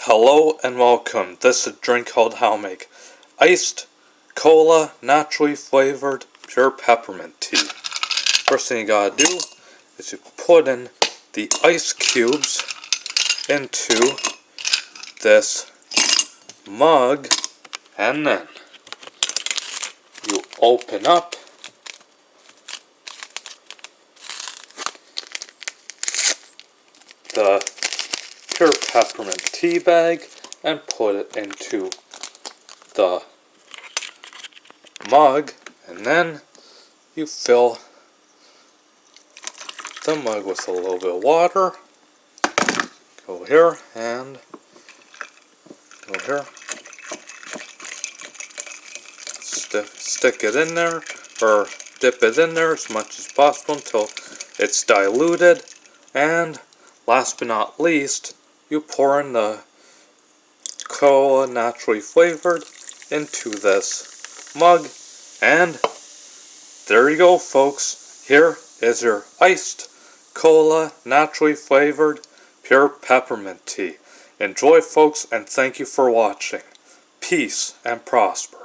Hello and welcome. This is a drink called How Make Iced Cola Naturally Flavored Pure Peppermint Tea. First thing you gotta do is you put in the ice cubes into this mug, and then you open up the pure peppermint tea bag and put it into the mug, and then you fill the mug with a little bit of water. Go here and go here. Stick it in there, or dip it in there as much as possible until it's diluted. And last but not least, you pour in the cola naturally flavored into this mug, and there you go, folks. Here is your iced cola naturally flavored pure peppermint tea. Enjoy, folks, and thank you for watching. Peace and prosper.